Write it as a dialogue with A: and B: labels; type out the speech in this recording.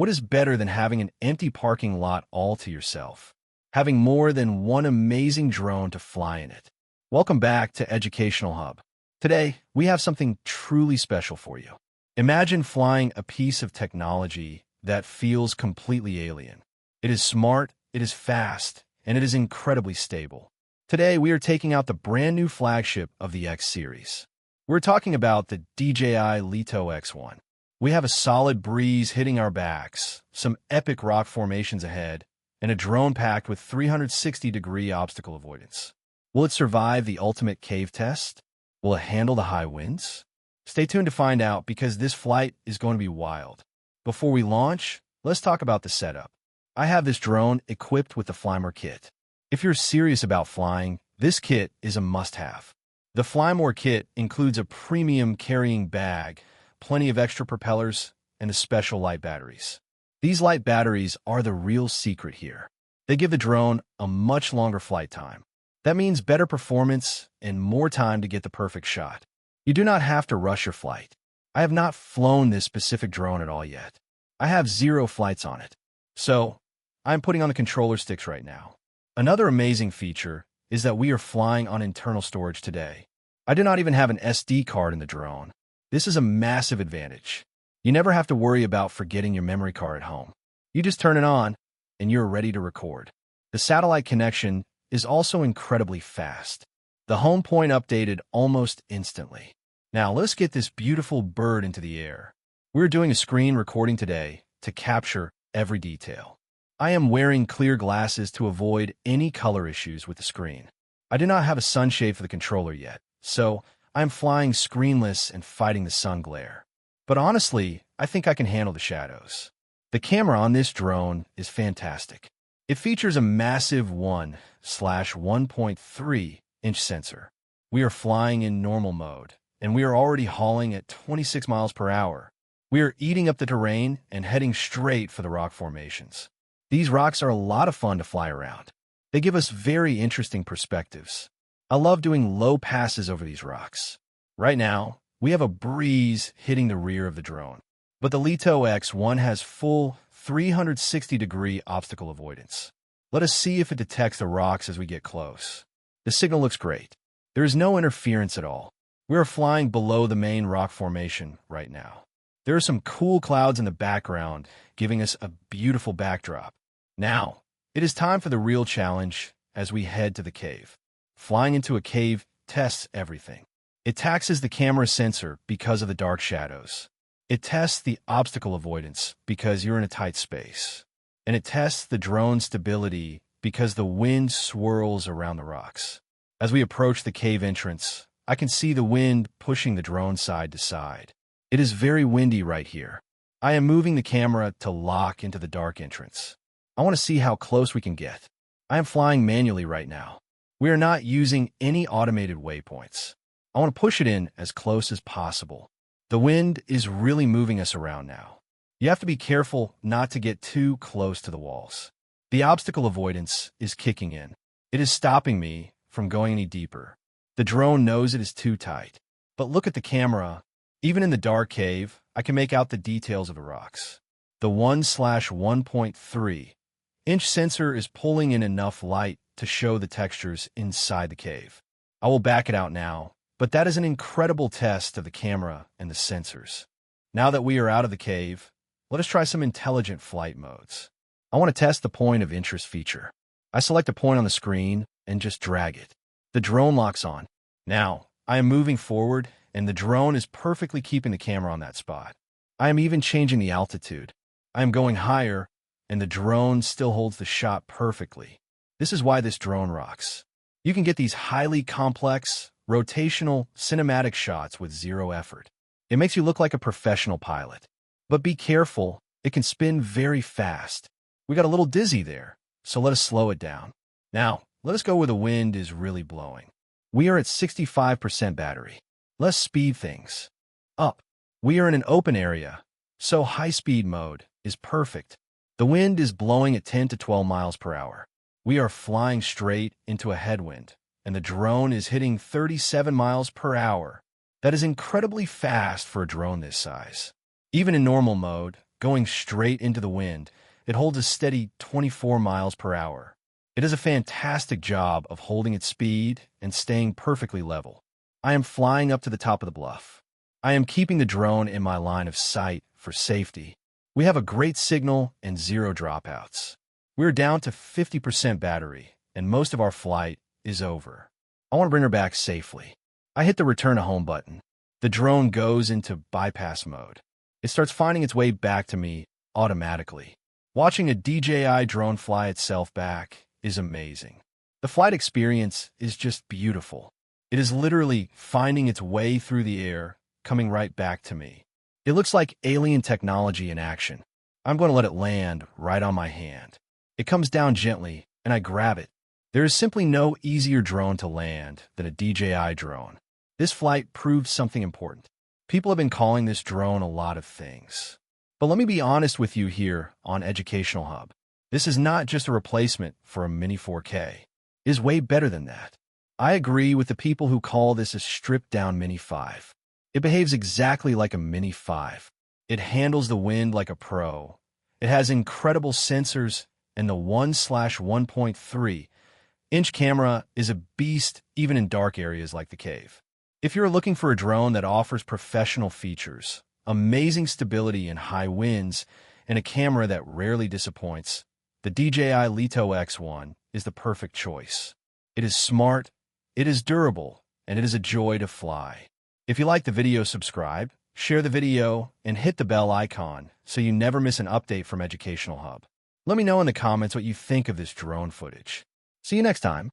A: What is better than having an empty parking lot all to yourself? Having more than one amazing drone to fly in it. Welcome back to Educational Hub. Today, we have something truly special for you. Imagine flying a piece of technology that feels completely alien. It is smart, it is fast, and it is incredibly stable. Today, we are taking out the brand new flagship of the X series. We're talking about the DJI Leto X1. We have a solid breeze hitting our backs, some epic rock formations ahead, and a drone packed with 360-degree obstacle avoidance. Will it survive the ultimate cave test? Will it handle the high winds? Stay tuned to find out because this flight is going to be wild. Before we launch, let's talk about the setup. I have this drone equipped with the Flymore kit. If you're serious about flying, this kit is a must-have. The Flymore kit includes a premium carrying bag, plenty of extra propellers, and the special light batteries. These light batteries are the real secret here. They give the drone a much longer flight time. That means better performance and more time to get the perfect shot. You do not have to rush your flight. I have not flown this specific drone at all yet. I have 0 flights on it. So, I'm putting on the controller sticks right now. Another amazing feature is that we are flying on internal storage today. I do not even have an SD card in the drone. This is a massive advantage. You never have to worry about forgetting your memory card at home. You just turn it on, and you're ready to record. The satellite connection is also incredibly fast. The home point updated almost instantly. Now let's get this beautiful bird into the air. We're doing a screen recording today to capture every detail. I am wearing clear glasses to avoid any color issues with the screen. I do not have a sunshade for the controller yet, so I'm flying screenless and fighting the sun glare. But honestly, I think I can handle the shadows. The camera on this drone is fantastic. It features a massive 1/1.3-inch sensor. We are flying in normal mode, and we are already hauling at 26 miles per hour. We are eating up the terrain and heading straight for the rock formations. These rocks are a lot of fun to fly around. They give us very interesting perspectives. I love doing low passes over these rocks. Right now, we have a breeze hitting the rear of the drone, but the Leto X1 has full 360-degree obstacle avoidance. Let us see if it detects the rocks as we get close. The signal looks great. There is no interference at all. We are flying below the main rock formation right now. There are some cool clouds in the background, giving us a beautiful backdrop. Now, it is time for the real challenge as we head to the cave. Flying into a cave tests everything. It taxes the camera sensor because of the dark shadows. It tests the obstacle avoidance because you're in a tight space. And it tests the drone stability because the wind swirls around the rocks. As we approach the cave entrance, I can see the wind pushing the drone side to side. It is very windy right here. I am moving the camera to lock into the dark entrance. I want to see how close we can get. I am flying manually right now. We are not using any automated waypoints. I want to push it in as close as possible. The wind is really moving us around now. You have to be careful not to get too close to the walls. The obstacle avoidance is kicking in. It is stopping me from going any deeper. The drone knows it is too tight. But look at the camera. Even in the dark cave, I can make out the details of the rocks. The 1/1.3-inch sensor is pulling in enough light to show the textures inside the cave. I will back it out now, but that is an incredible test of the camera and the sensors. Now that we are out of the cave, let us try some intelligent flight modes. I want to test the point of interest feature. I select a point on the screen and just drag it. The drone locks on. Now, I am moving forward, and the drone is perfectly keeping the camera on that spot. I am even changing the altitude. I am going higher, and the drone still holds the shot perfectly. This is why this drone rocks. You can get these highly complex, rotational, cinematic shots with 0 effort. It makes you look like a professional pilot. But be careful, it can spin very fast. We got a little dizzy there, so let us slow it down. Now, let us go where the wind is really blowing. We are at 65% battery. Let's speed things up. We are in an open area, so high-speed mode is perfect. The wind is blowing at 10 to 12 miles per hour. We are flying straight into a headwind, and the drone is hitting 37 miles per hour. That is incredibly fast for a drone this size. Even in normal mode, going straight into the wind. It holds a steady 24 miles per hour. It does a fantastic job of holding its speed and staying perfectly level. I am flying up to the top of the bluff. I am keeping the drone in my line of sight for safety. We have a great signal and zero dropouts. We're down to 50% battery, and most of our flight is over. I want to bring her back safely. I hit the return to home button. The drone goes into bypass mode. It starts finding its way back to me automatically. Watching a DJI drone fly itself back is amazing. The flight experience is just beautiful. It is literally finding its way through the air, coming right back to me. It looks like alien technology in action. I'm going to let it land right on my hand. It comes down gently, and I grab it. There is simply no easier drone to land than a DJI drone. This flight proved something important. People have been calling this drone a lot of things. But let me be honest with you here on Educational Hub. This is not just a replacement for a Mini 4K. It is way better than that. I agree with the people who call this a stripped-down Mini 5. It behaves exactly like a Mini 5. It handles the wind like a pro. It has incredible sensors, and the 1/1.3-inch camera is a beast even in dark areas like the cave. If you're looking for a drone that offers professional features, amazing stability in high winds, and a camera that rarely disappoints, the DJI Leto X1 is the perfect choice. It is smart, it is durable, and it is a joy to fly. If you like the video, subscribe, share the video, and hit the bell icon so you never miss an update from Educational Hub. Let me know in the comments what you think of this drone footage. See you next time.